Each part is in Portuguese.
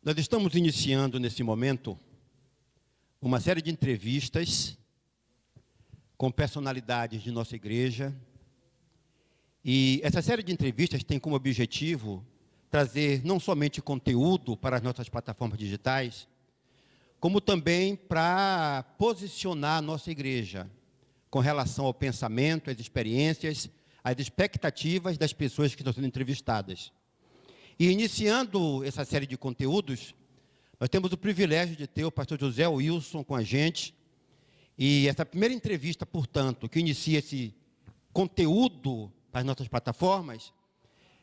Nós estamos iniciando nesse momento uma série de entrevistas com personalidades de nossa igreja. E essa série de entrevistas tem como objetivo trazer não somente conteúdo para as nossas plataformas digitais, como também para posicionar a nossa igreja com relação ao pensamento, às experiências, às expectativas das pessoas que estão sendo entrevistadas. E iniciando essa série de conteúdos, nós temos o privilégio de ter o pastor José Wilson com a gente. E essa primeira entrevista, portanto, que inicia esse conteúdo para as nossas plataformas,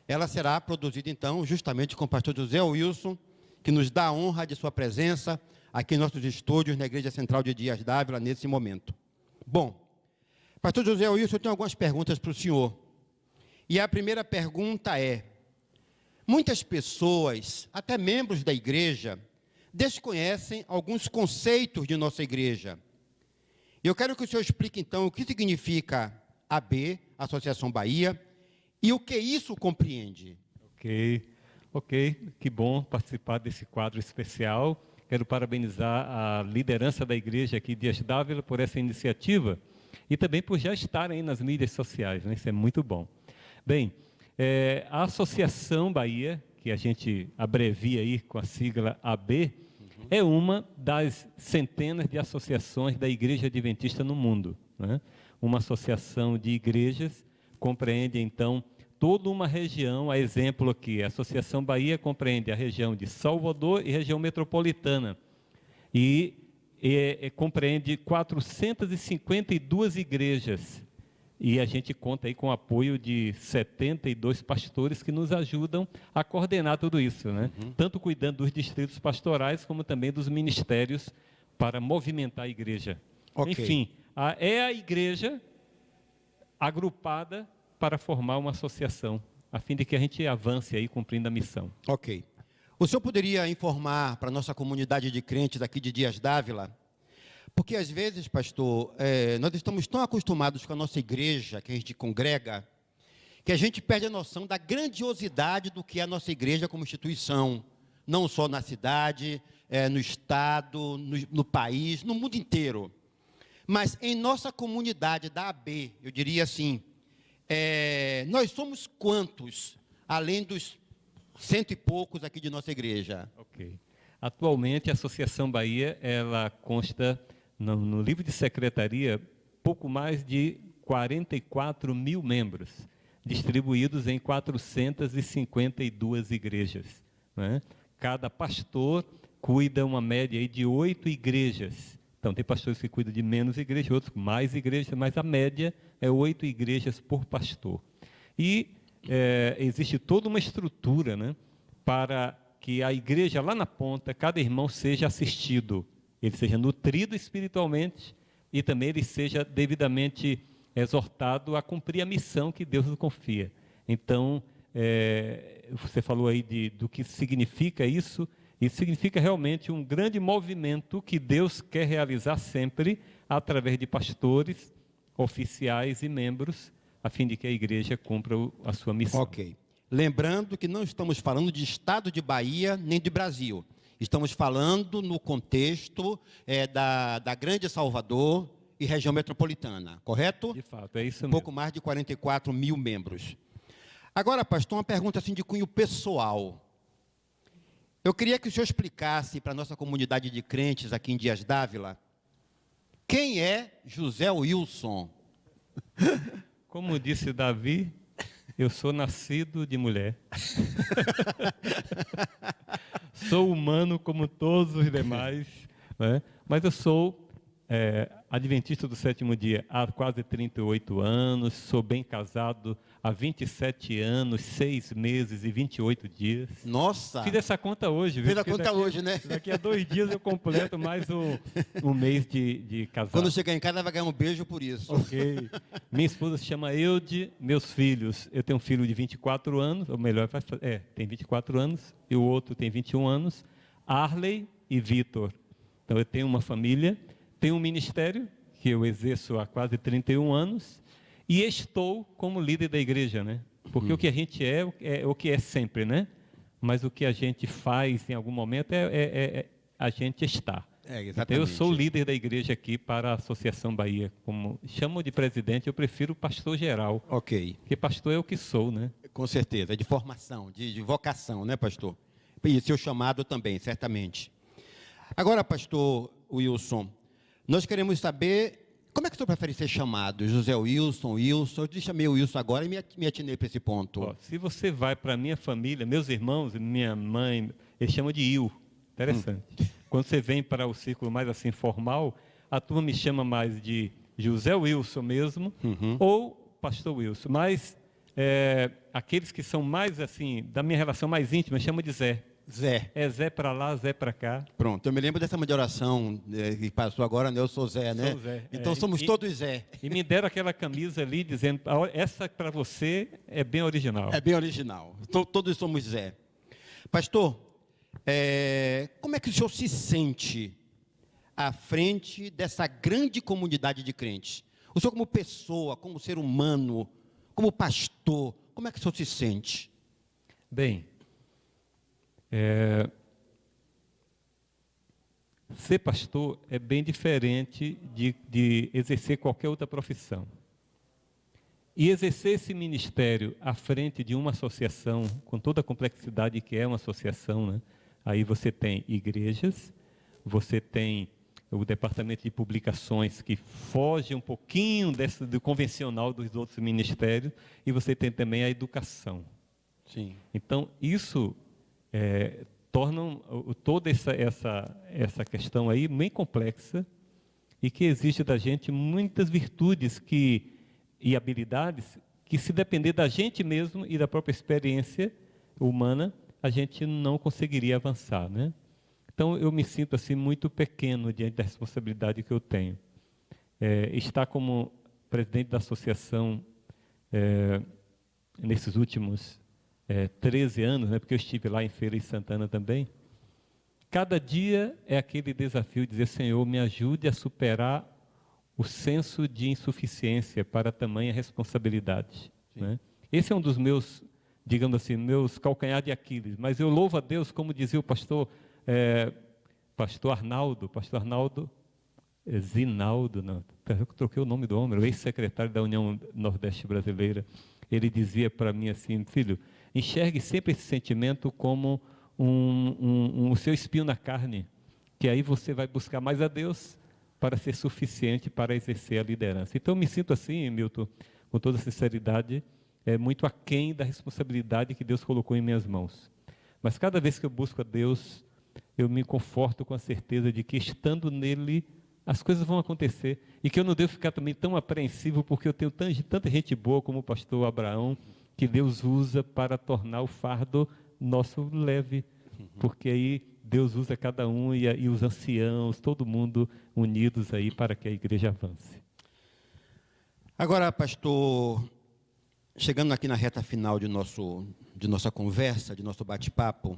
ela será produzida, então, justamente com o pastor José Wilson, que nos dá a honra de sua presença aqui em nossos estúdios na Igreja Central de Dias Dávila, nesse momento. Bom, pastor José Wilson, eu tenho algumas perguntas para o senhor. E a primeira pergunta é: muitas pessoas, até membros da igreja, desconhecem alguns conceitos de nossa igreja. Eu quero que o senhor explique, então, o que significa AB, Associação Bahia, e o que isso compreende. Ok. Que bom participar desse quadro especial. Quero parabenizar a liderança da igreja aqui de Dias Dávila por essa iniciativa e também por já estar aí nas mídias sociais, né? Isso é muito bom. Bem, a Associação Bahia, que a gente abrevia aí com a sigla AB, é uma das centenas de associações da Igreja Adventista no mundo, né? Uma associação de igrejas compreende, então, toda uma região. A exemplo aqui, a Associação Bahia compreende a região de Salvador e região metropolitana. E compreende 452 igrejas. E a gente conta aí com o apoio de 72 pastores que nos ajudam a coordenar tudo isso, né? Tanto cuidando dos distritos pastorais, como também dos ministérios para movimentar a igreja. Okay. Enfim, é a igreja agrupada para formar uma associação, a fim de que a gente avance aí cumprindo a missão. Ok. O senhor poderia informar para a nossa comunidade de crentes aqui de Dias Dávila? Porque, às vezes, pastor, nós estamos tão acostumados com a nossa igreja, que a gente congrega, que a gente perde a noção da grandiosidade do que é a nossa igreja como instituição, não só na cidade, no estado, no país, no mundo inteiro. Mas em nossa comunidade da AB, eu diria assim, nós somos quantos, além dos 100 e poucos aqui de nossa igreja? Ok. Atualmente, a Associação Bahia, ela consta, no livro de secretaria, pouco mais de 44 mil membros, distribuídos em 452 igrejas, né? Cada pastor cuida uma média aí de 8 igrejas. Então, tem pastores que cuidam de menos igrejas, outros com mais igrejas, mas a média é 8 igrejas por pastor. E existe toda uma estrutura, né, para que a igreja lá na ponta, cada irmão seja assistido, ele seja nutrido espiritualmente e também ele seja devidamente exortado a cumprir a missão que Deus nos confia. Então, você falou aí do que significa isso. Isso significa realmente um grande movimento que Deus quer realizar sempre através de pastores, oficiais e membros, a fim de que a igreja cumpra a sua missão. Ok. Lembrando que não estamos falando de estado de Bahia nem de Brasil. Estamos falando no contexto da Grande Salvador e região metropolitana, correto? De fato, é isso mesmo. Um pouco mais de 44 mil membros. Agora, pastor, uma pergunta assim de cunho pessoal. Eu queria que o senhor explicasse para a nossa comunidade de crentes aqui em Dias Dávila, quem é José Wilson? Como disse Davi, eu sou nascido de mulher. Sou humano como todos os demais, né? Mas eu sou adventista do sétimo dia há quase 38 anos, sou bem casado há 27 anos, 6 meses e 28 dias. Nossa! Fiz essa conta hoje, viu? Fez a conta hoje, né? Daqui a 2 dias eu completo mais um mês de casado. Quando chegar em casa vai ganhar um beijo por isso. Ok. Minha esposa se chama Eude, meus filhos, eu tenho um filho de 24 anos, ou melhor, tem 24 anos, e o outro tem 21 anos, Arley e Vitor. Então eu tenho uma família, tenho um ministério, que eu exerço há quase 31 anos, e estou como líder da igreja, né? Porque o que a gente é o que é sempre, né? Mas o que a gente faz em algum momento é a gente estar. Exatamente. Então, eu sou o líder da igreja aqui para a Associação Bahia. Como chamam de presidente, eu prefiro pastor geral. Ok. Porque pastor é o que sou, né? Com certeza, é de formação, de vocação, né, pastor? E seu chamado também, certamente. Agora, pastor Wilson, nós queremos saber como é que o senhor prefere ser chamado? José Wilson? Eu te chamei o Wilson agora e me atinei para esse ponto. Ó, se você vai para a minha família, meus irmãos, minha mãe, eles chamam de Il. Interessante. Quando você vem para o círculo mais assim formal, a turma me chama mais de José Wilson mesmo, ou pastor Wilson. Mas aqueles que são mais assim, da minha relação mais íntima, chamam de Zé. Zé. É Zé para lá, Zé para cá. Pronto, eu me lembro dessa de oração que passou agora, né? Eu sou Zé, né? Sou Zé. Então somos todos Zé. E me deram aquela camisa ali dizendo, essa para você é bem original. É bem original. Todos somos Zé. Pastor, como é que o senhor se sente à frente dessa grande comunidade de crentes? O senhor como pessoa, como ser humano, como pastor, como é que o senhor se sente? Bem, ser pastor é bem diferente de exercer qualquer outra profissão. E exercer esse ministério à frente de uma associação, com toda a complexidade que é uma associação, né? Aí você tem igrejas, você tem o departamento de publicações que foge um pouquinho do convencional dos outros ministérios, e você tem também a educação. Sim. Então, isso torna toda essa questão aí bem complexa e que exige da gente muitas virtudes e habilidades que, se depender da gente mesmo e da própria experiência humana, a gente não conseguiria avançar, né? Então, eu me sinto assim muito pequeno diante da responsabilidade que eu tenho. Estar como presidente da associação nesses últimos 13 anos, né, porque eu estive lá em Feira de Santana também, cada dia é aquele desafio de dizer, Senhor, me ajude a superar o senso de insuficiência para tamanha responsabilidade. Né? Esse é um dos meus, digamos assim, meus calcanhar de Aquiles, mas eu louvo a Deus, como dizia o pastor Arnaldo, Zinaldo, não, eu troquei o nome do homem, o ex-secretário da União Nordeste Brasileira, ele dizia para mim assim, filho, enxergue sempre esse sentimento como o seu espinho na carne, que aí você vai buscar mais a Deus para ser suficiente para exercer a liderança. Então, eu me sinto assim, Milton, com toda sinceridade, muito aquém da responsabilidade que Deus colocou em minhas mãos. Mas cada vez que eu busco a Deus, eu me conforto com a certeza de que, estando nele, as coisas vão acontecer. E que eu não devo ficar também tão apreensivo, porque eu tenho tanta gente boa como o pastor Abraão, que Deus usa para tornar o fardo nosso leve. Porque aí Deus usa cada um e os anciãos, todo mundo unidos aí para que a igreja avance. Agora, pastor, chegando aqui na reta final de nossa conversa, de nosso bate-papo,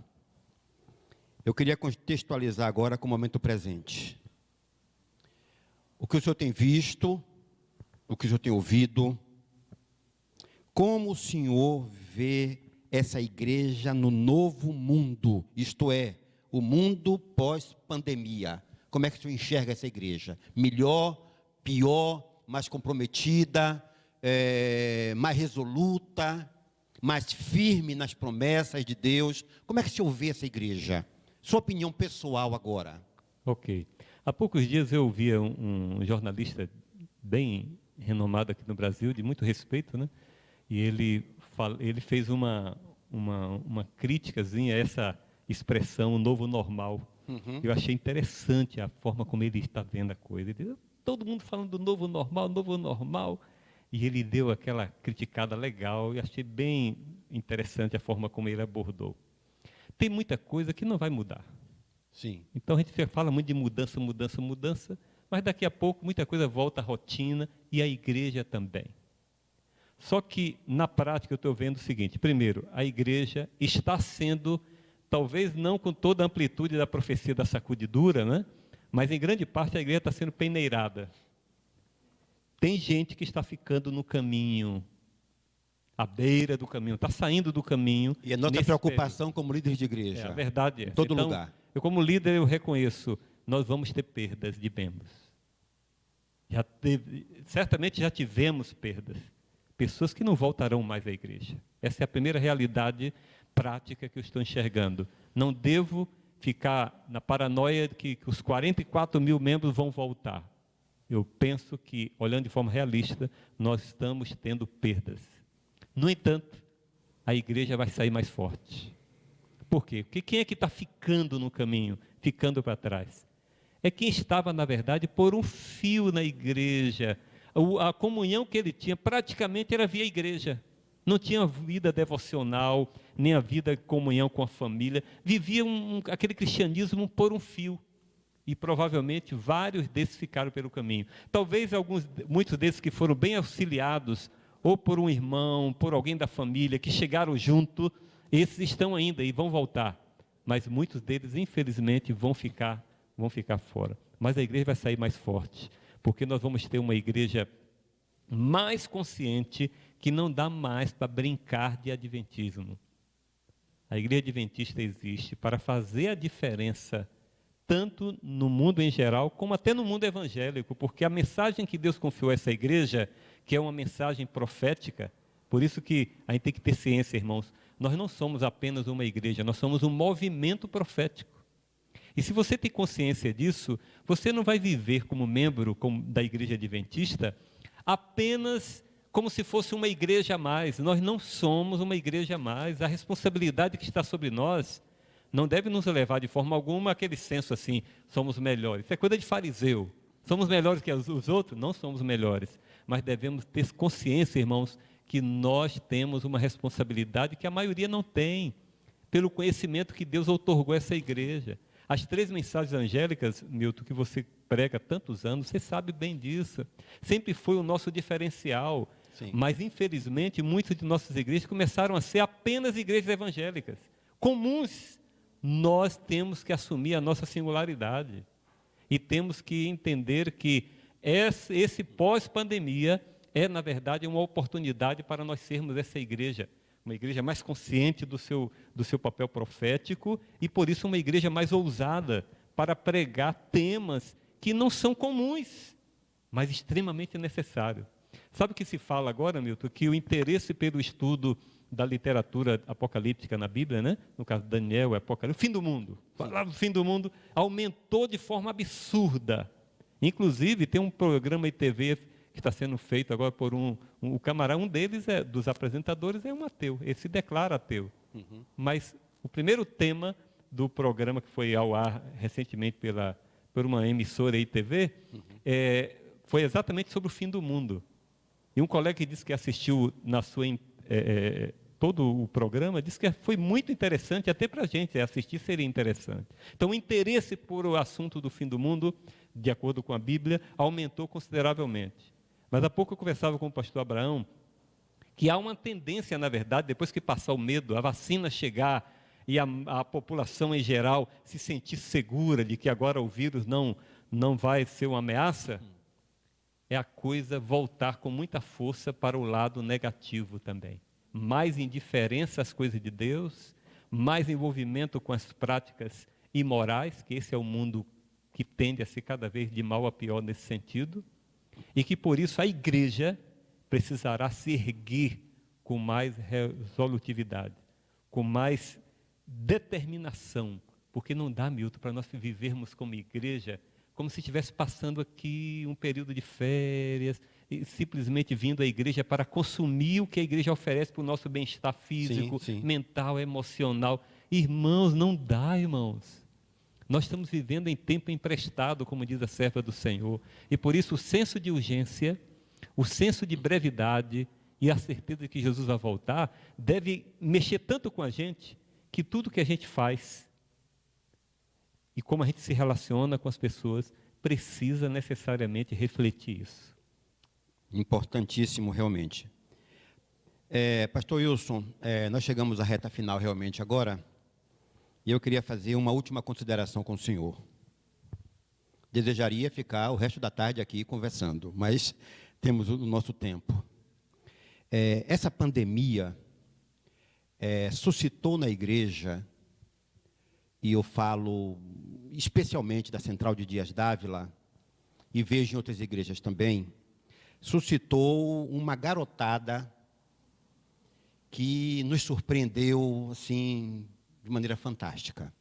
eu queria contextualizar agora com o momento presente. O que o senhor tem visto, o que o senhor tem ouvido, como o senhor vê essa igreja no novo mundo, isto é, o mundo pós-pandemia. Como é que o senhor enxerga essa igreja? Melhor, pior, mais comprometida, mais resoluta, mais firme nas promessas de Deus? Como é que o senhor vê essa igreja? Sua opinião pessoal agora. Ok. Há poucos dias eu ouvia um jornalista bem renomado aqui no Brasil, de muito respeito, né? E ele fez uma criticazinha a essa expressão novo normal. Eu achei interessante a forma como ele está vendo a coisa. Ele disse, todo mundo falando do novo normal, e ele deu aquela criticada legal, e achei bem interessante a forma como ele abordou. Tem muita coisa que não vai mudar. Sim. Então a gente fala muito de mudança, mas daqui a pouco muita coisa volta à rotina, e a igreja também. Só que, na prática, eu estou vendo o seguinte: primeiro, a igreja está sendo, talvez não com toda a amplitude da profecia da sacudidura, né? Mas em grande parte a igreja está sendo peneirada. Tem gente que está ficando no caminho, à beira do caminho, está saindo do caminho. E a nossa nesse preocupação como líderes de igreja. a verdade é em todo então, lugar. Eu, como líder, eu reconheço, nós vamos ter perdas de membros. Certamente já tivemos perdas. Pessoas que não voltarão mais à igreja. Essa é a primeira realidade prática que eu estou enxergando. Não devo ficar na paranoia de que os 44 mil membros vão voltar. Eu penso que, olhando de forma realista, nós estamos tendo perdas. No entanto, a igreja vai sair mais forte. Por quê? Porque quem é que está ficando no caminho, ficando para trás? É quem estava, na verdade, por um fio na igreja. A comunhão que ele tinha praticamente era via igreja. Não tinha vida devocional, nem a vida de comunhão com a família. Vivia aquele cristianismo por um fio. E provavelmente vários desses ficaram pelo caminho. Talvez muitos desses que foram bem auxiliados, ou por um irmão, por alguém da família, que chegaram junto, esses estão ainda e vão voltar. Mas muitos deles, infelizmente, vão ficar fora. Mas a igreja vai sair mais forte, porque nós vamos ter uma igreja mais consciente, que não dá mais para brincar de adventismo. A igreja adventista existe para fazer a diferença, tanto no mundo em geral, como até no mundo evangélico, porque a mensagem que Deus confiou a essa igreja, que é uma mensagem profética, por isso que a gente tem que ter ciência, irmãos, nós não somos apenas uma igreja, nós somos um movimento profético. E se você tem consciência disso, você não vai viver como membro da igreja adventista apenas como se fosse uma igreja a mais. Nós não somos uma igreja a mais. A responsabilidade que está sobre nós não deve nos levar de forma alguma àquele senso assim, somos melhores. Isso é coisa de fariseu. Somos melhores que os outros? Não somos melhores. Mas devemos ter consciência, irmãos, que nós temos uma responsabilidade que a maioria não tem, pelo conhecimento que Deus outorgou a essa igreja. As 3 mensagens angélicas, Milton, que você prega há tantos anos, você sabe bem disso. Sempre foi o nosso diferencial. Sim. Mas, infelizmente, muitas de nossas igrejas começaram a ser apenas igrejas evangélicas. Comuns. Nós temos que assumir a nossa singularidade. E temos que entender que esse pós-pandemia é, na verdade, uma oportunidade para nós sermos essa igreja. Uma igreja mais consciente do seu papel profético e, por isso, uma igreja mais ousada para pregar temas que não são comuns, mas extremamente necessários. Sabe o que se fala agora, Milton? Que o interesse pelo estudo da literatura apocalíptica na Bíblia, né? No caso de Daniel, é Apocalipse, o fim do mundo. Falar do fim do mundo aumentou de forma absurda. Inclusive, tem um programa de TV que está sendo feito agora por um camarada, um deles, dos apresentadores, é um ateu, ele se declara ateu. Uhum. Mas o primeiro tema do programa que foi ao ar recentemente por uma emissora ITV, foi exatamente sobre o fim do mundo. E um colega que disse que assistiu todo o programa, disse que foi muito interessante, até para a gente assistir seria interessante. Então, o interesse por o assunto do fim do mundo, de acordo com a Bíblia, aumentou consideravelmente. Mas há pouco eu conversava com o pastor Abraão, que há uma tendência, na verdade, depois que passar o medo, a vacina chegar e a população em geral se sentir segura de que agora o vírus não vai ser uma ameaça, é a coisa voltar com muita força para o lado negativo também. Mais indiferença às coisas de Deus, mais envolvimento com as práticas imorais, que esse é o mundo que tende a ser cada vez de mal a pior nesse sentido, e que por isso a igreja precisará se erguer com mais resolutividade, com mais determinação, porque não dá, Milton, para nós vivermos como igreja, como se estivesse passando aqui um período de férias, e simplesmente vindo à igreja para consumir o que a igreja oferece para o nosso bem-estar físico, sim. Mental, emocional. Irmãos, não dá, irmãos. Nós estamos vivendo em tempo emprestado, como diz a serva do Senhor. E por isso o senso de urgência, o senso de brevidade e a certeza de que Jesus vai voltar, deve mexer tanto com a gente, que tudo que a gente faz e como a gente se relaciona com as pessoas, precisa necessariamente refletir isso. Importantíssimo, realmente. Pastor Wilson, nós chegamos à reta final realmente agora, e eu queria fazer uma última consideração com o senhor. Desejaria ficar o resto da tarde aqui conversando, mas Temos o nosso tempo. Essa pandemia suscitou na igreja, e eu falo especialmente da Central de Dias d'Ávila, e vejo em outras igrejas também, suscitou uma garotada que nos surpreendeu, assim, de maneira fantástica.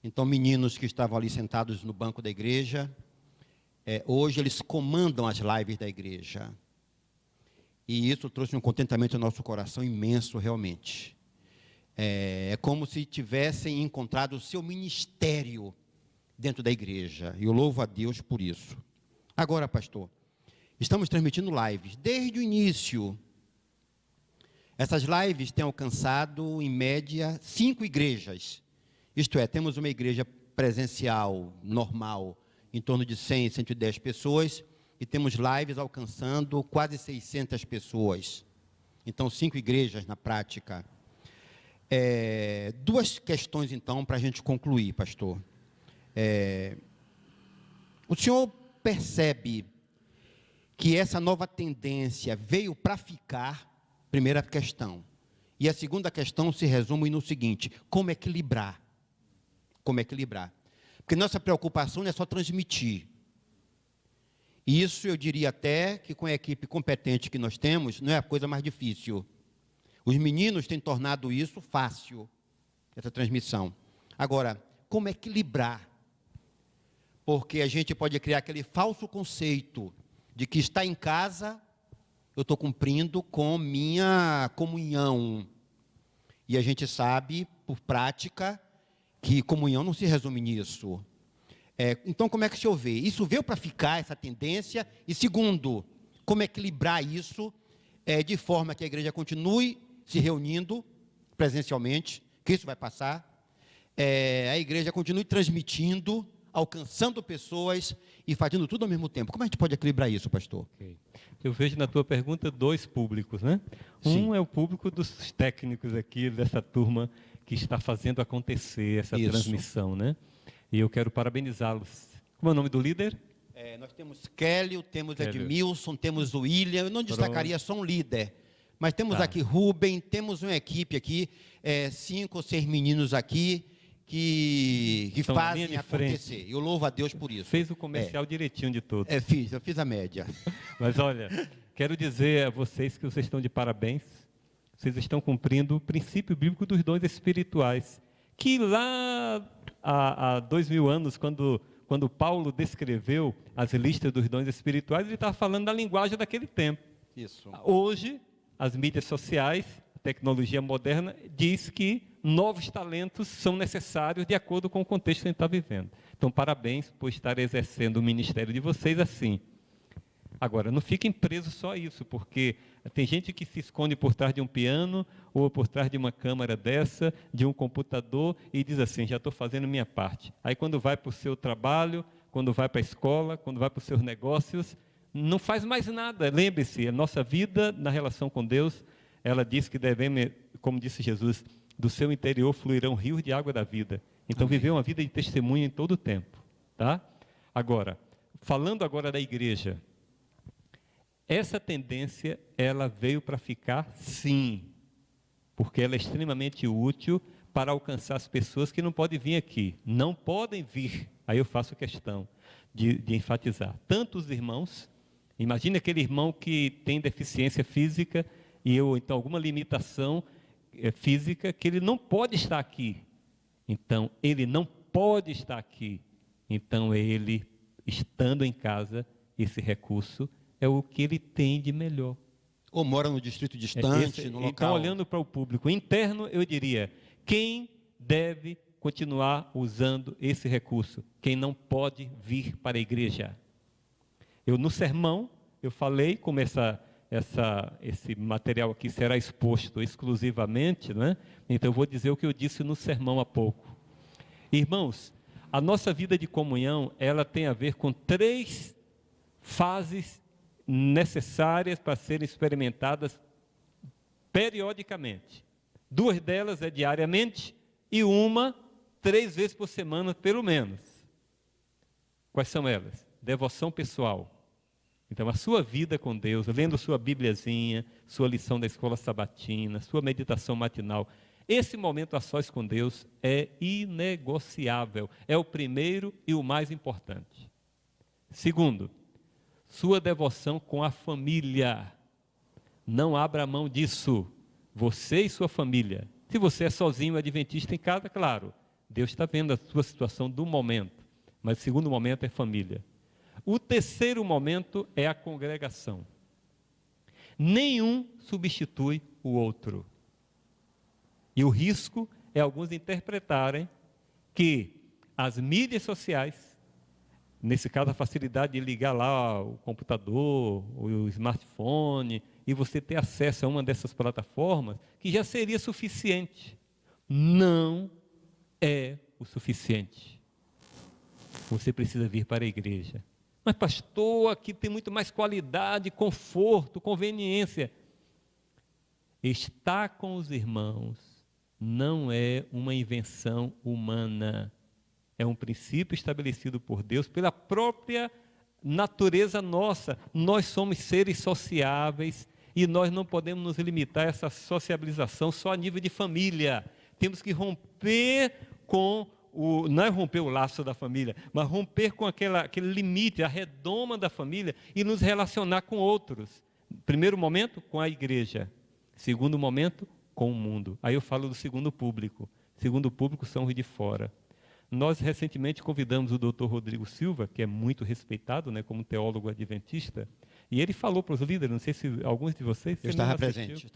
Então, meninos que estavam ali sentados no banco da igreja, hoje eles comandam as lives da igreja. E isso trouxe um contentamento ao nosso coração imenso, realmente. É como se tivessem encontrado o seu ministério dentro da igreja. E eu louvo a Deus por isso. Agora, pastor, estamos transmitindo lives desde o início. Essas lives têm alcançado, em média, 5 igrejas. Isto é, temos uma igreja presencial, normal, em torno de 100, 110 pessoas, e temos lives alcançando quase 600 pessoas. Então, 5 igrejas na prática. 2 questões, então, para a gente concluir, pastor. O senhor percebe que essa nova tendência veio para ficar? Primeira questão. E a segunda questão se resume no seguinte: como equilibrar? Como equilibrar? Porque nossa preocupação não é só transmitir. E isso eu diria até que com a equipe competente que nós temos, não é a coisa mais difícil. Os meninos têm tornado isso fácil, essa transmissão. Agora, como equilibrar? Porque a gente pode criar aquele falso conceito de que está em casa, eu estou cumprindo com minha comunhão. E a gente sabe, por prática, que comunhão não se resume nisso. Então, como é que o senhor vê? Isso veio para ficar, essa tendência? E segundo, como equilibrar isso de forma que a igreja continue se reunindo presencialmente, que isso vai passar, a igreja continue transmitindo, alcançando pessoas e fazendo tudo ao mesmo tempo. Como a gente pode equilibrar isso, pastor? Okay. Eu vejo na tua pergunta 2 públicos, né? Sim. Um é o público dos técnicos aqui, dessa turma que está fazendo acontecer essa transmissão, né? E eu quero parabenizá-los. Como é o nome do líder? Nós temos Kélio, temos Edmilson, temos o William. Eu não destacaria só um líder, mas temos aqui Rubem, temos uma equipe aqui, 5 ou 6 meninos aqui que fazem acontecer. Eu louvo a Deus por isso. Fez o comercial direitinho de todos. Eu fiz a média. Mas olha, quero dizer a vocês que vocês estão de parabéns. Vocês estão cumprindo o princípio bíblico dos dons espirituais, que lá há 2000 anos, quando Paulo descreveu as listas dos dons espirituais, ele estava falando da linguagem daquele tempo. Isso. Hoje, as mídias sociais, a tecnologia moderna, diz que novos talentos são necessários de acordo com o contexto que a gente está vivendo. Então, parabéns por estar exercendo o ministério de vocês assim. Agora, não fiquem presos só a isso, porque tem gente que se esconde por trás de um piano, ou por trás de uma câmera dessa, de um computador, e diz assim, já estou fazendo minha parte. Aí, quando vai para o seu trabalho, quando vai para a escola, quando vai para os seus negócios, não faz mais nada. Lembre-se, a nossa vida na relação com Deus, ela diz que devemos, como disse Jesus, do seu interior fluirão rios de água da vida. Então, viver uma vida de testemunho em todo o tempo. Tá? Agora, falando agora da igreja, essa tendência, ela veio para ficar, sim, porque ela é extremamente útil para alcançar as pessoas que não podem vir aqui. Não podem vir. Aí eu faço questão de enfatizar. Tanto os irmãos, imagine aquele irmão que tem deficiência física ou então alguma limitação física que ele não pode estar aqui. Então, ele não pode estar aqui. Então, ele, estando em casa, esse recurso é o que ele tem de melhor. Ou mora no distrito distante, no local. Então, olhando para o público interno, eu diria, quem deve continuar usando esse recurso? Quem não pode vir para a igreja. No sermão, eu falei, como esse material aqui será exposto exclusivamente, né? Então eu vou dizer o que eu disse no sermão há pouco. Irmãos, a nossa vida de comunhão, ela tem a ver com 3 fases necessárias para serem experimentadas periodicamente. 2 delas é diariamente e uma 3 vezes por semana, pelo menos. Quais são elas? Devoção pessoal. Então, a sua vida com Deus, lendo sua Bibliazinha, sua lição da escola sabatina, sua meditação matinal, esse momento a sós com Deus é inegociável. É o primeiro e o mais importante. Segundo, sua devoção com a família. Não abra mão disso. Você e sua família. Se você é sozinho, adventista em casa, claro, Deus está vendo a sua situação do momento. Mas o segundo momento é família. O terceiro momento é a congregação. Nenhum substitui o outro. E o risco é alguns interpretarem que as mídias sociais, nesse caso a facilidade de ligar lá o computador, o smartphone, e você ter acesso a uma dessas plataformas, que já seria suficiente. Não é o suficiente. Você precisa vir para a igreja. Mas pastor, aqui tem muito mais qualidade, conforto, conveniência. Estar com os irmãos não é uma invenção humana. É um princípio estabelecido por Deus pela própria natureza nossa. Nós somos seres sociáveis e nós não podemos nos limitar a essa sociabilização só a nível de família. Temos que romper com não é romper o laço da família, mas romper com aquele limite, a redoma da família e nos relacionar com outros. Primeiro momento, com a igreja. Segundo momento, com o mundo. Aí eu falo do segundo público. Segundo público são os de fora. Nós recentemente convidamos o Dr. Rodrigo Silva, que é muito respeitado, né, como teólogo adventista, e ele falou para os líderes, não sei se alguns de vocês... Eu estava presente.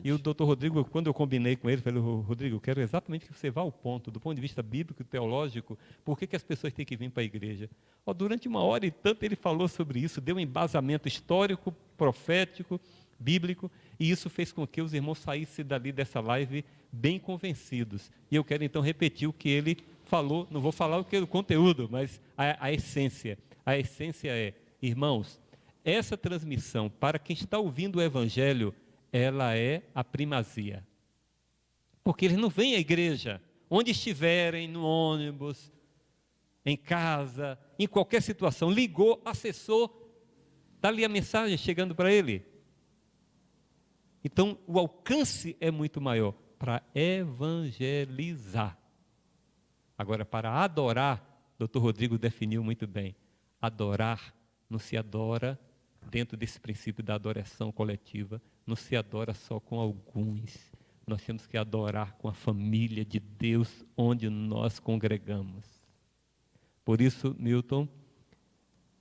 E o Dr. Rodrigo, quando eu combinei com ele, falei, Rodrigo, eu quero exatamente que você vá ao ponto, do ponto de vista bíblico e teológico, por que as pessoas têm que vir para a igreja? Durante 1 hora e tanto ele falou sobre isso, deu um embasamento histórico, profético, bíblico, e isso fez com que os irmãos saíssem dali dessa live bem convencidos. E eu quero então repetir o que ele falou, não vou falar o conteúdo, mas a essência. A essência é, irmãos, essa transmissão, para quem está ouvindo o Evangelho, ela é a primazia. Porque eles não vêm à igreja, onde estiverem, no ônibus, em casa, em qualquer situação, ligou, acessou, está ali a mensagem chegando para ele. Então, o alcance é muito maior para evangelizar. Agora, para adorar, Dr. Rodrigo definiu muito bem. Adorar não se adora dentro desse princípio da adoração coletiva, não se adora só com alguns. Nós temos que adorar com a família de Deus onde nós congregamos. Por isso, Milton,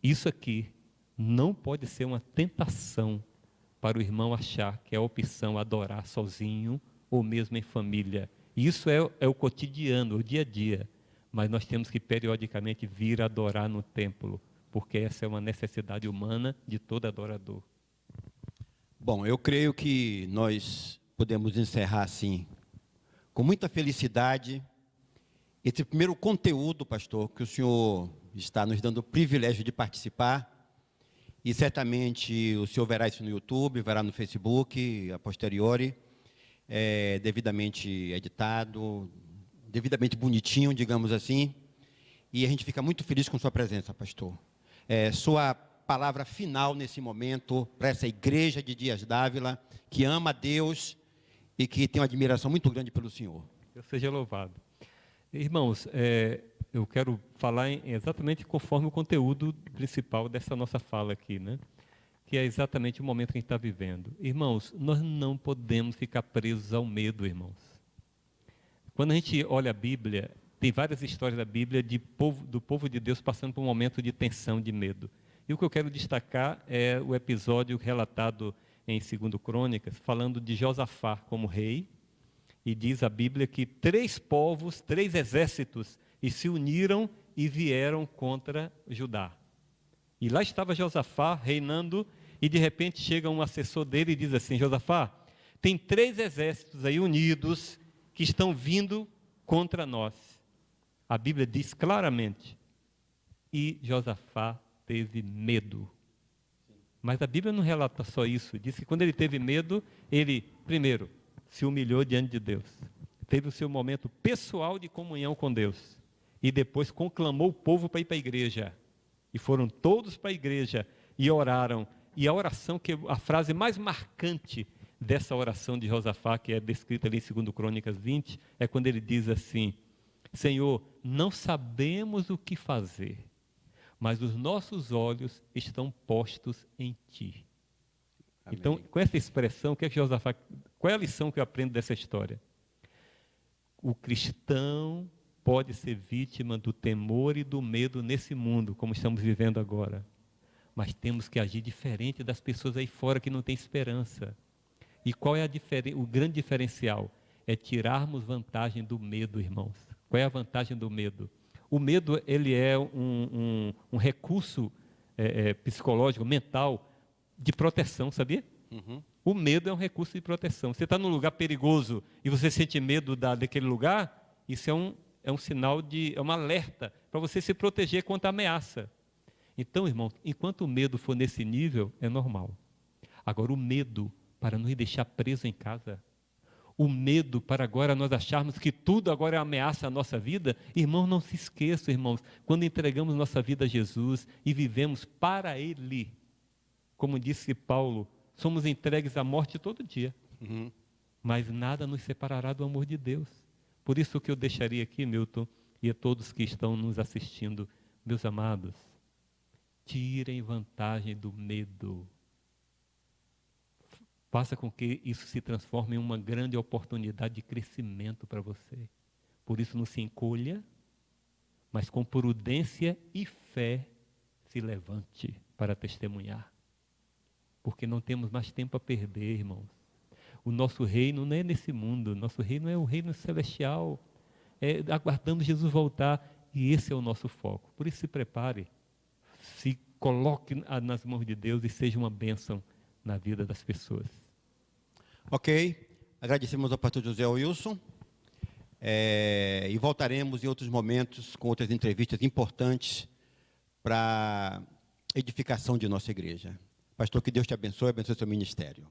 isso aqui não pode ser uma tentação para o irmão achar que é a opção adorar sozinho ou mesmo em família. Isso é o cotidiano, o dia a dia. Mas nós temos que periodicamente vir adorar no templo, porque essa é uma necessidade humana de todo adorador. Bom, eu creio que nós podemos encerrar assim, com muita felicidade, esse primeiro conteúdo, pastor, que o senhor está nos dando o privilégio de participar. E certamente o senhor verá isso no YouTube, verá no Facebook, a posteriori, devidamente editado, devidamente bonitinho, digamos assim. E a gente fica muito feliz com sua presença, pastor. Sua palavra final nesse momento, para essa igreja de Dias d'Ávila, que ama a Deus e que tem uma admiração muito grande pelo senhor. Deus seja louvado. Irmãos, eu quero falar exatamente conforme o conteúdo principal dessa nossa fala aqui, né? Que é exatamente o momento que a gente está vivendo. Irmãos, nós não podemos ficar presos ao medo, irmãos. Quando a gente olha a Bíblia, tem várias histórias da Bíblia do povo de Deus passando por um momento de tensão, de medo. E o que eu quero destacar é o episódio relatado em 2 Crônicas, falando de Josafá como rei, e diz a Bíblia que 3 povos, 3 exércitos, e se uniram e vieram contra Judá. E lá estava Josafá reinando, e de repente chega um assessor dele e diz assim, Josafá, tem 3 exércitos aí unidos que estão vindo contra nós. A Bíblia diz claramente, e Josafá teve medo. Mas a Bíblia não relata só isso, diz que quando ele teve medo, ele, primeiro, se humilhou diante de Deus. Teve o seu momento pessoal de comunhão com Deus. E depois conclamou o povo para ir para a igreja. E foram todos para a igreja. e oraram. E a oração, a frase mais marcante dessa oração de Josafá, que é descrita ali em 2 Crônicas 20, é quando ele diz assim: Senhor, não sabemos o que fazer, mas os nossos olhos estão postos em Ti. Amém. Então, com essa expressão, qual é a lição que eu aprendo dessa história? O cristão pode ser vítima do temor e do medo nesse mundo, como estamos vivendo agora. Mas temos que agir diferente das pessoas aí fora que não têm esperança. E qual é o grande diferencial? É tirarmos vantagem do medo, irmãos. Qual é a vantagem do medo? O medo, ele é um recurso psicológico, mental, de proteção, sabia? Uhum. O medo é um recurso de proteção. Você está num lugar perigoso e você sente medo daquele lugar, isso é um sinal é um alerta para você se proteger contra a ameaça. Então, irmão, enquanto o medo for nesse nível, é normal. Agora, o medo para nos deixar presos em casa, o medo para agora nós acharmos que tudo agora é ameaça à nossa vida, irmãos, não se esqueçam, irmãos, quando entregamos nossa vida a Jesus e vivemos para Ele, como disse Paulo, somos entregues à morte todo dia, mas nada nos separará do amor de Deus. Por isso que eu deixaria aqui, Milton, e a todos que estão nos assistindo, meus amados, tirem vantagem do medo. Faça com que isso se transforme em uma grande oportunidade de crescimento para você. Por isso, não se encolha, mas com prudência e fé se levante para testemunhar. Porque não temos mais tempo a perder, irmãos. O nosso reino não é nesse mundo, nosso reino é o reino celestial. Aguardando Jesus voltar, e esse é o nosso foco. Por isso, se prepare, se coloque nas mãos de Deus e seja uma bênção na vida das pessoas. Ok, agradecemos ao pastor José Wilson, e voltaremos em outros momentos com outras entrevistas importantes para a edificação de nossa igreja. Pastor, que Deus te abençoe seu ministério.